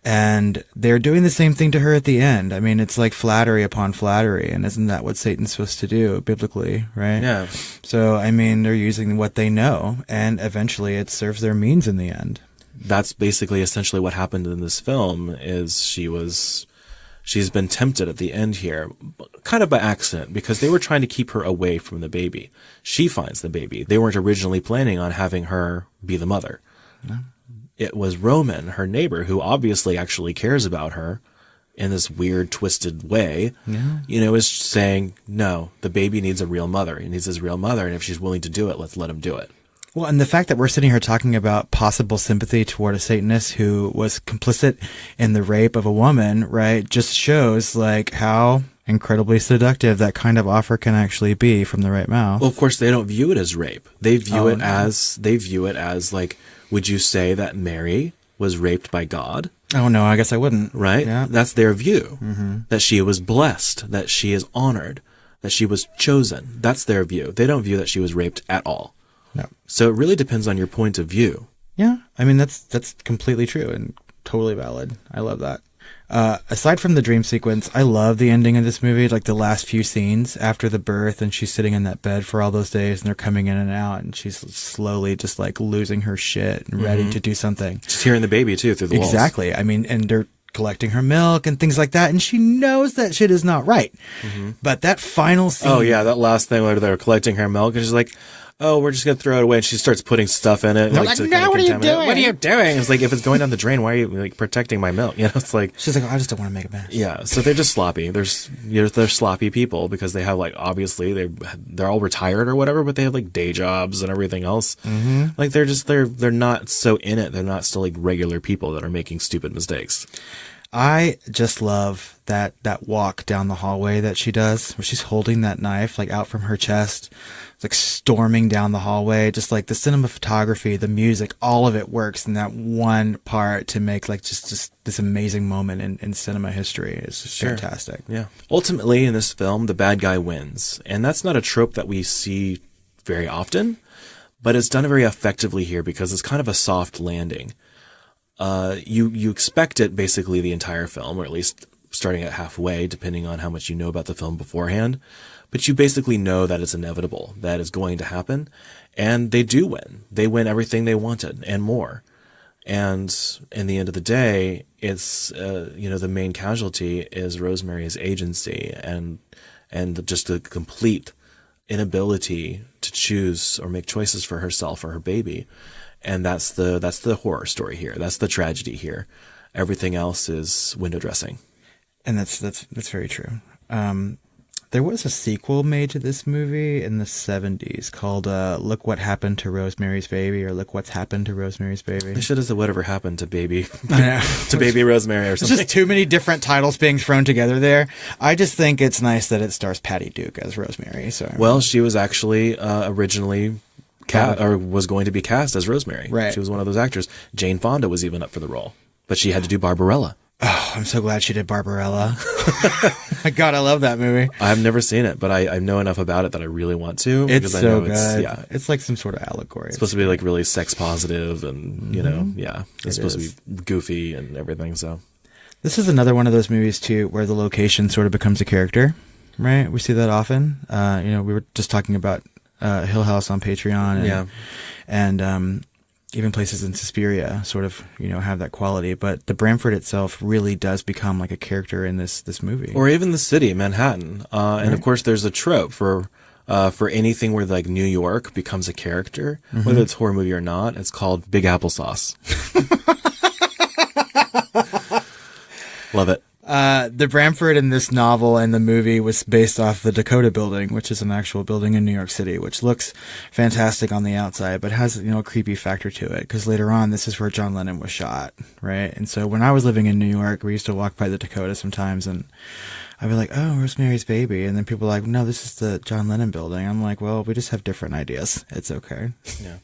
B: And they're doing the same thing to her at the end. I mean, it's like flattery upon flattery, and isn't that what Satan's supposed to do biblically, right?
A: Yeah.
B: So, I mean, they're using what they know, and eventually it serves their means in the end.
A: That's basically essentially what happened in this film. Is she's been tempted at the end here, kind of by accident, because they were trying to keep her away from the baby. She finds the baby. They weren't originally planning on having her be the mother. No. It was Roman, her neighbor, who obviously actually cares about her in this weird, twisted way, is saying, no, the baby needs a real mother. He needs his real mother, and if she's willing to do it, let's let him do it.
B: Well, and the fact that we're sitting here talking about possible sympathy toward a Satanist who was complicit in the rape of a woman, right, just shows like how incredibly seductive that kind of offer can actually be from the right mouth.
A: Well, of course, they don't view it as rape. They view it as like, would you say that Mary was raped by God?
B: Oh, no, I guess I wouldn't.
A: Right?
B: Yeah.
A: That's their view. Mm-hmm. That she was blessed, that she is honored, that she was chosen. That's their view. They don't view that she was raped at all.
B: No.
A: So it really depends on your point of view.
B: Yeah. I mean, that's completely true and totally valid. I love that. Aside from the dream sequence, I love the ending of this movie, like the last few scenes after the birth, and she's sitting in that bed for all those days and they're coming in and out and she's slowly just like losing her shit and ready to do something.
A: She's hearing the baby too through the walls.
B: Exactly. I mean, and they're collecting her milk and things like that, and she knows that shit is not right. Mm-hmm. But that final scene...
A: Oh yeah, that last thing where they're collecting her milk and she's like, oh, we're just going to throw it away. And she starts putting stuff in it.
B: Like, no, what are you doing?
A: What are you doing? It's like, if it's going down the drain, why are you like protecting my milk? It's like...
B: She's like, oh, I just don't want to make a mess.
A: Yeah, so they're just sloppy. They're sloppy people because they have like, obviously, they're all retired or whatever, but they have like day jobs and everything else. Mm-hmm. Like, they're not so in it. They're not still like regular people that are making stupid mistakes.
B: I just love that walk down the hallway that she does, where she's holding that knife like out from her chest, like storming down the hallway. Just like the cinematography, the music, all of it works in that one part to make like just this amazing moment in cinema history. It's just fantastic.
A: Yeah. Ultimately, in this film, the bad guy wins, and that's not a trope that we see very often, but it's done very effectively here because it's kind of a soft landing. You expect it basically the entire film, or at least starting at halfway, depending on how much you know about the film beforehand. But you basically know that it's inevitable, that it's going to happen. And they do win. They win everything they wanted and more. And in the end of the day, it's, the main casualty is Rosemary's agency and just a complete inability to choose or make choices for herself or her baby. And that's the horror story here. That's the tragedy here. Everything else is window dressing.
B: And that's very true. There was a sequel made to this movie in the 70s called Look What Happened to Rosemary's Baby, or Look What's Happened to Rosemary's Baby.
A: They should have said Whatever Happened to Baby Baby Rosemary or something.
B: It's just too many different titles being thrown together there. I just think it's nice that it stars Patty Duke as Rosemary. So
A: well, she was actually originally was going to be cast as Rosemary.
B: Right.
A: She was one of those actors. Jane Fonda was even up for the role, but she had to do Barbarella.
B: Oh, I'm so glad she did Barbarella. My God, I love that movie.
A: I've never seen it, but I know enough about it that I really want to.
B: It's
A: I
B: so
A: know
B: good. It's like some sort of allegory.
A: It's supposed to be like really sex positive and, it's supposed to be goofy and everything. So
B: this is another one of those movies too, where the location sort of becomes a character, right? We see that often. We were just talking about Hill House on Patreon. And even places in Suspiria sort of, have that quality. But the Bramford itself really does become like a character in this movie.
A: Or even the city, Manhattan. And of course, there's a trope for anything where like New York becomes a character, whether it's a horror movie or not. It's called Big Applesauce. Love it.
B: The Bramford in this novel and the movie was based off the Dakota Building, which is an actual building in New York City, which looks fantastic on the outside, but has, a creepy factor to it. Because later on, this is where John Lennon was shot, right? And so when I was living in New York, we used to walk by the Dakota sometimes, and I'd be like, oh, Rosemary's Baby. And then people were like, no, this is the John Lennon building. I'm like, well, we just have different ideas. It's okay.
A: Yeah.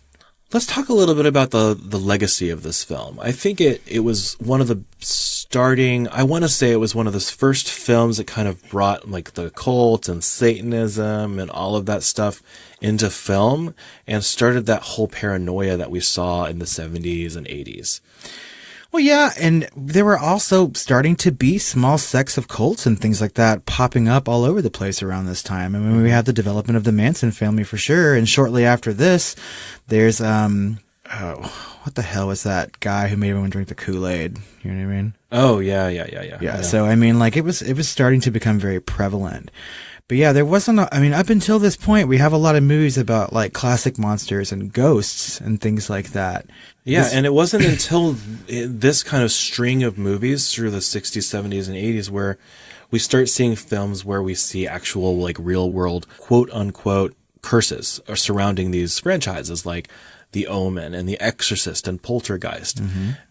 A: Let's talk a little bit about the legacy of this film. I think it was one of the I want to say it was one of the first films that kind of brought like the cult and Satanism and all of that stuff into film and started that whole paranoia that we saw in the 70s and 80s.
B: Well, yeah, and there were also starting to be small sects of cults and things like that popping up all over the place around this time. I mean, we have the development of the Manson family for sure, and shortly after this, there's what the hell was that guy who made everyone drink the Kool-Aid? You know what I mean?
A: Oh, yeah.
B: So, I mean, like, it was starting to become very prevalent. But yeah, there wasn't, up until this point, we have a lot of movies about, like, classic monsters and ghosts and things like that.
A: Yeah, and it wasn't until this kind of string of movies through the 60s, 70s, and 80s where we start seeing films where we see actual, like, real-world, quote-unquote, curses surrounding these franchises, like The Omen and The Exorcist and Poltergeist.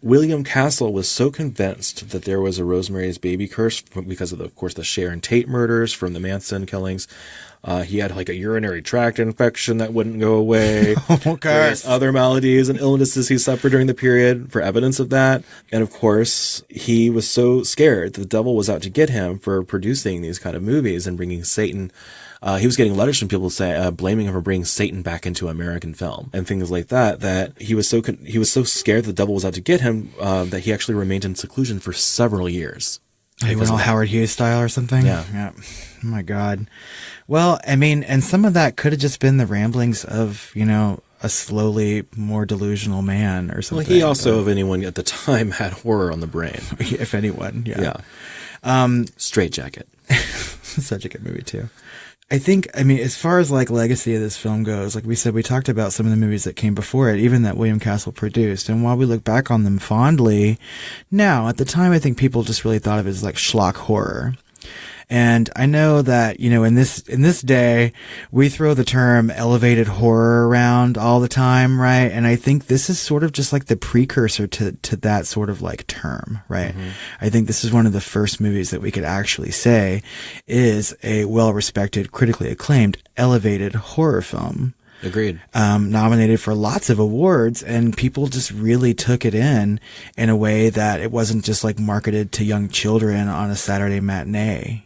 A: William Castle was so convinced that there was a Rosemary's Baby curse because of course, the Sharon Tate murders from the Manson killings. He had like a urinary tract infection that wouldn't go away. Various other maladies and illnesses he suffered during the period for evidence of that. And of course, he was so scared that the devil was out to get him for producing these kind of movies and bringing Satan. He was getting letters from people blaming him for bringing Satan back into American film and things like that. That he was so scared the devil was out to get him that he actually remained in seclusion for several years.
B: He went all Howard Hughes style or something.
A: Yeah.
B: Oh my God. Well, I mean, and some of that could have just been the ramblings of a slowly more delusional man or something.
A: Well, he also, if anyone at the time, had horror on the brain.
B: If anyone, yeah.
A: Straight Jacket.
B: Such a good movie too. I think, as far as like legacy of this film goes, like we said, we talked about some of the movies that came before it, even that William Castle produced. And while we look back on them fondly, now at the time, I think people just really thought of it as like schlock horror. And I know that, in this day, we throw the term elevated horror around all the time, right? And I think this is sort of just like the precursor to that sort of like term, right? I think this is one of the first movies that we could actually say is a well-respected, critically acclaimed, elevated horror film.
A: Agreed.
B: Nominated for lots of awards, and people just really took it in a way that it wasn't just like marketed to young children on a Saturday matinee,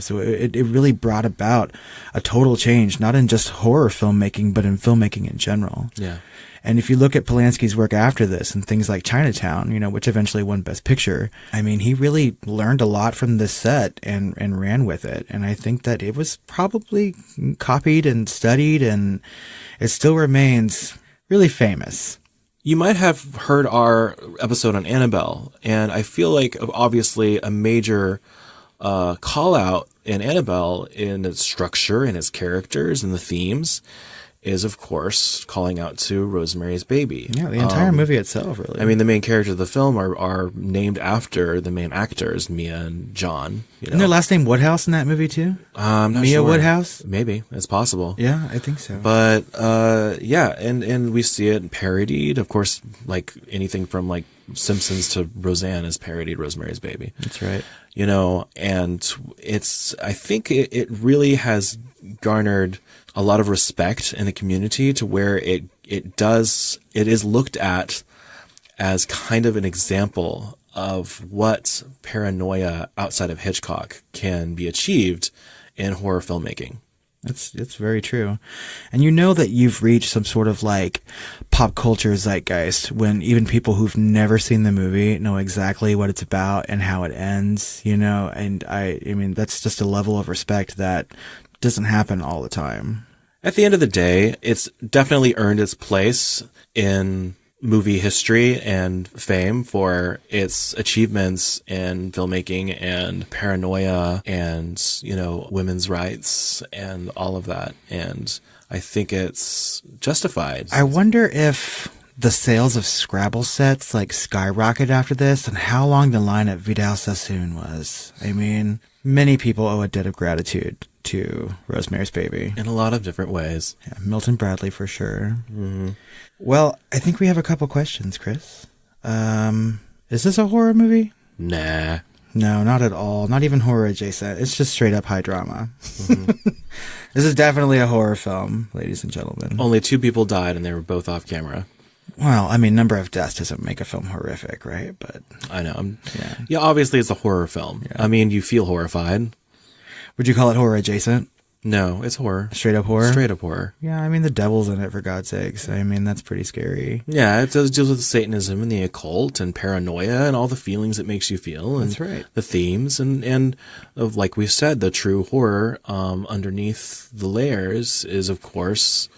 B: So it really brought about a total change, not in just horror filmmaking, but in filmmaking in general.
A: Yeah.
B: And if you look at Polanski's work after this and things like Chinatown, which eventually won Best Picture, he really learned a lot from this set and ran with it. And I think that it was probably copied and studied, and it still remains really famous.
A: You might have heard our episode on Annabelle, and I feel like obviously a major call out in Annabelle in its structure and its characters and the themes is, of course, calling out to Rosemary's Baby.
B: Yeah, the entire movie itself, really.
A: The main characters of the film are named after the main actors, Mia and John.
B: Isn't their last name Woodhouse in that movie, too?
A: I'm not
B: Mia
A: sure.
B: Woodhouse?
A: Maybe. It's possible.
B: Yeah, I think so.
A: But, and we see it parodied. Of course, like anything from, like, Simpsons to Roseanne is parodied Rosemary's Baby.
B: That's right.
A: And I think it really has garnered a lot of respect in the community to where it is looked at as kind of an example of what paranoia outside of Hitchcock can be achieved in horror filmmaking.
B: It's very true. And you know that you've reached some sort of like pop culture zeitgeist when even people who've never seen the movie know exactly what it's about and how it ends, you know, and I mean, that's just a level of respect that doesn't happen all the time.
A: At the end of the day, it's definitely earned its place in movie history and fame for its achievements in filmmaking and paranoia and, you know, women's rights and all of that. And I think it's justified.
B: I wonder if the sales of Scrabble sets like skyrocketed after this and how long the line at Vidal Sassoon was. I mean, many people owe a debt of gratitude to Rosemary's Baby.
A: In a lot of different ways.
B: Yeah, Milton Bradley for sure.
A: Mm-hmm.
B: Well, I think we have a couple questions, Chris. Is this a horror movie?
A: Nah.
B: No, not at all. Not even horror adjacent. It's just straight up high drama. Mm-hmm. This is definitely a horror film, ladies and gentlemen.
A: Only 2 people died and they were both off camera.
B: Well, I mean, number of deaths doesn't make a film horrific, right? But
A: I know. Yeah, obviously it's a horror film. Yeah. I mean, you feel horrified.
B: Would you call it horror adjacent?
A: No, it's horror.
B: Straight up horror?
A: Straight up horror.
B: Yeah, I mean, the devil's in it, for God's sakes. I mean, that's pretty scary.
A: Yeah, it deals with Satanism and the occult and paranoia and all the feelings it makes you feel. And
B: that's right.
A: The themes and of, like we said, the true horror underneath the layers is, of course,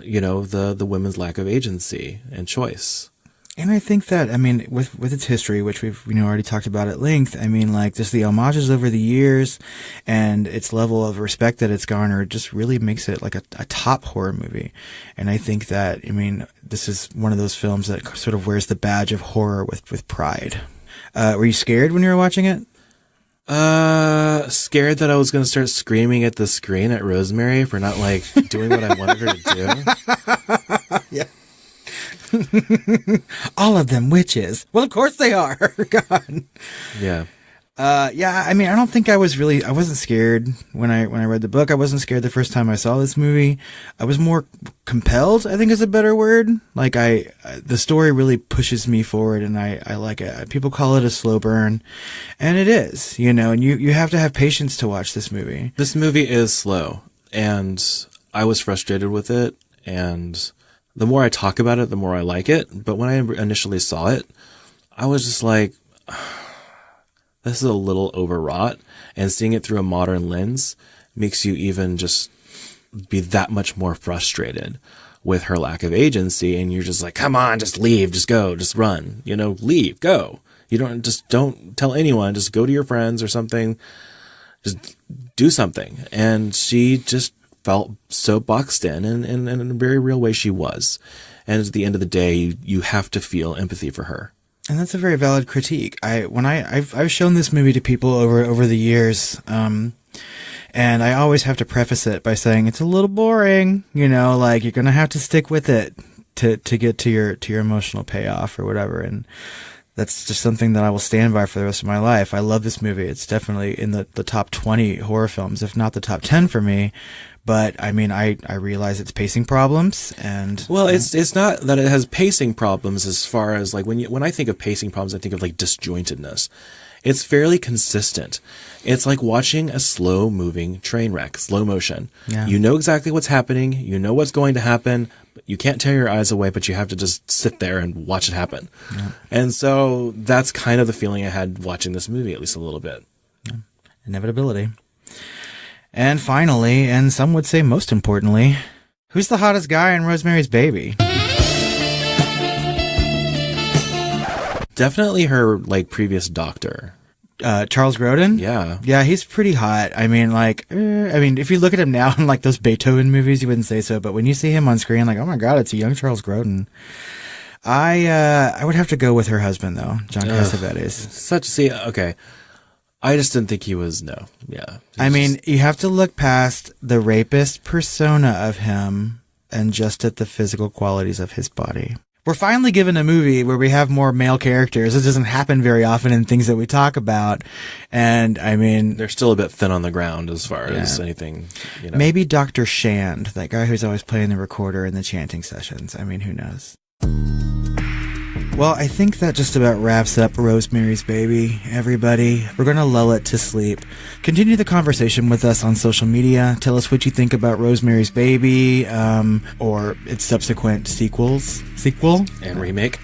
A: you know, the women's lack of agency and choice.
B: And I think that, I mean, with its history, which we've, you know, already talked about at length, I mean, like, just the homages over the years and its level of respect that it's garnered just really makes it like a top horror movie. And I think that, I mean, this is one of those films that sort of wears the badge of horror with pride. Were you scared when you were watching it?
A: Scared that I was going to start screaming at the screen at Rosemary for not, like, doing what I wanted her to do.
B: Yeah. All of them witches. Well, of course they are. God.
A: Yeah.
B: Yeah, I mean, I don't think I wasn't scared when I read the book. I wasn't scared the first time I saw this movie. I was more compelled, I think is a better word. Like the story really pushes me forward and I like it. People call it a slow burn, and it is, you know, and you have to have patience to watch this movie.
A: This movie is slow, and I was frustrated with it, and the more I talk about it, the more I like it. But when I initially saw it, I was just like, this is a little overwrought. And seeing it through a modern lens makes you even just be that much more frustrated with her lack of agency. And you're just like, come on, just leave, just go, just run, you know, leave, go. You don't tell anyone, just go to your friends or something. Just do something. And she just felt so boxed in a very real way she was. And at the end of the day, you have to feel empathy for her.
B: And that's a very valid critique. I've shown this movie to people over the years, and I always have to preface it by saying it's a little boring, you know, like you're going to have to stick with it to get to your emotional payoff or whatever. And that's just something that I will stand by for the rest of my life. I love this movie. It's definitely in the top 20 horror films, if not the top 10 for me. But I mean, I realize it's pacing problems, and
A: well, it's not that it has pacing problems as far as like when I think of pacing problems, I think of like disjointedness. It's fairly consistent. It's like watching a slow moving train wreck, slow motion.
B: Yeah.
A: You know exactly what's happening. You know what's going to happen. You can't tear your eyes away, but you have to just sit there and watch it happen. Yeah. And so that's kind of the feeling I had watching this movie, at least a little bit.
B: Yeah. Inevitability. And finally, and some would say most importantly, who's the hottest guy in Rosemary's Baby?
A: Definitely her, like, previous doctor.
B: Charles Grodin?
A: Yeah.
B: Yeah, he's pretty hot. I mean, like, if you look at him now in, like, those Beethoven movies, you wouldn't say so. But when you see him on screen, like, oh my God, it's a young Charles Grodin. I would have to go with her husband, though, John Cassavetes.
A: Okay. I just didn't think he was, no. Yeah.
B: I mean, you have to look past the rapist persona of him and just at the physical qualities of his body. We're finally given a movie where we have more male characters. It doesn't happen very often in things that we talk about. And, I mean...
A: They're still a bit thin on the ground as far as anything, you know.
B: Maybe Dr. Shand, that guy who's always playing the recorder in the chanting sessions. I mean, who knows? Well, I think that just about wraps up Rosemary's Baby, everybody. We're going to lull it to sleep. Continue the conversation with us on social media. Tell us what you think about Rosemary's Baby, or its subsequent sequel?
A: And remake.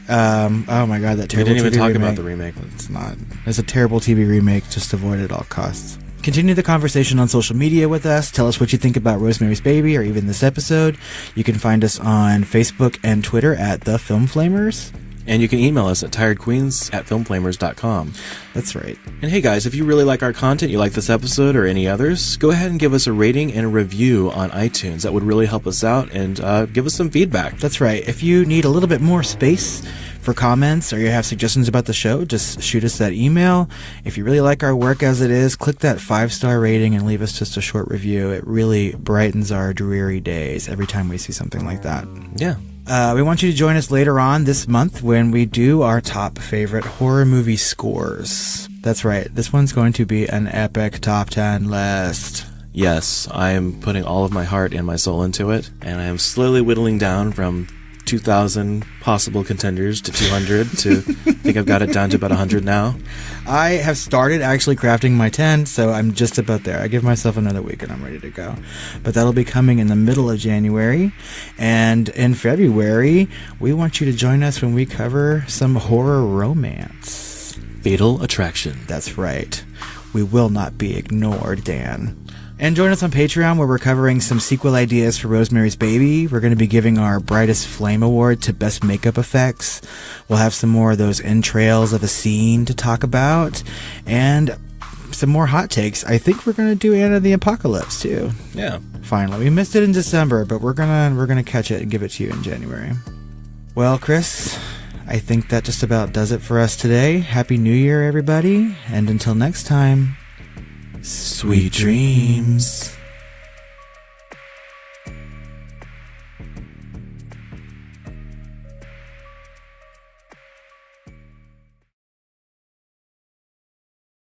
B: Oh my god, that terrible TV remake.
A: We didn't even talk about the remake.
B: It's not. It's a terrible TV remake. Just avoid it at all costs. Continue the conversation on social media with us. Tell us what you think about Rosemary's Baby or even this episode. You can find us on Facebook and Twitter at The Film Flamers.
A: And you can email us at tiredqueens@filmflamers.com.
B: That's right.
A: And hey guys, if you really like our content, you like this episode or any others, go ahead and give us a rating and a review on iTunes. That would really help us out and give us some feedback.
B: That's right. If you need a little bit more space for comments or you have suggestions about the show, just shoot us that email. If you really like our work as it is, click that 5-star rating and leave us just a short review. It really brightens our dreary days every time we see something like that.
A: Yeah.
B: We want you to join us later on this month when we do our top favorite horror movie scores. That's right. This one's going to be an epic top 10 list.
A: Yes, I am putting all of my heart and my soul into it, and I am slowly whittling down from 2,000 possible contenders to 200 to I think I've got it down to about 100 now.
B: I have started actually crafting my 10, so I'm just about there. I give myself another week and I'm ready to go. But that'll be coming in the middle of January. And in February, we want you to join us when we cover some horror romance.
A: Fatal Attraction.
B: That's right. We will not be ignored, Dan. And join us on Patreon where we're covering some sequel ideas for Rosemary's Baby. We're going to be giving our Brightest Flame Award to Best Makeup Effects. We'll have some more of those entrails of a scene to talk about. And some more hot takes. I think we're going to do Anna the Apocalypse too.
A: Yeah.
B: Finally. We missed it in December, but we're gonna catch it and give it to you in January. Well, Chris, I think that just about does it for us today. Happy New Year, everybody. And until next time, sweet dreams.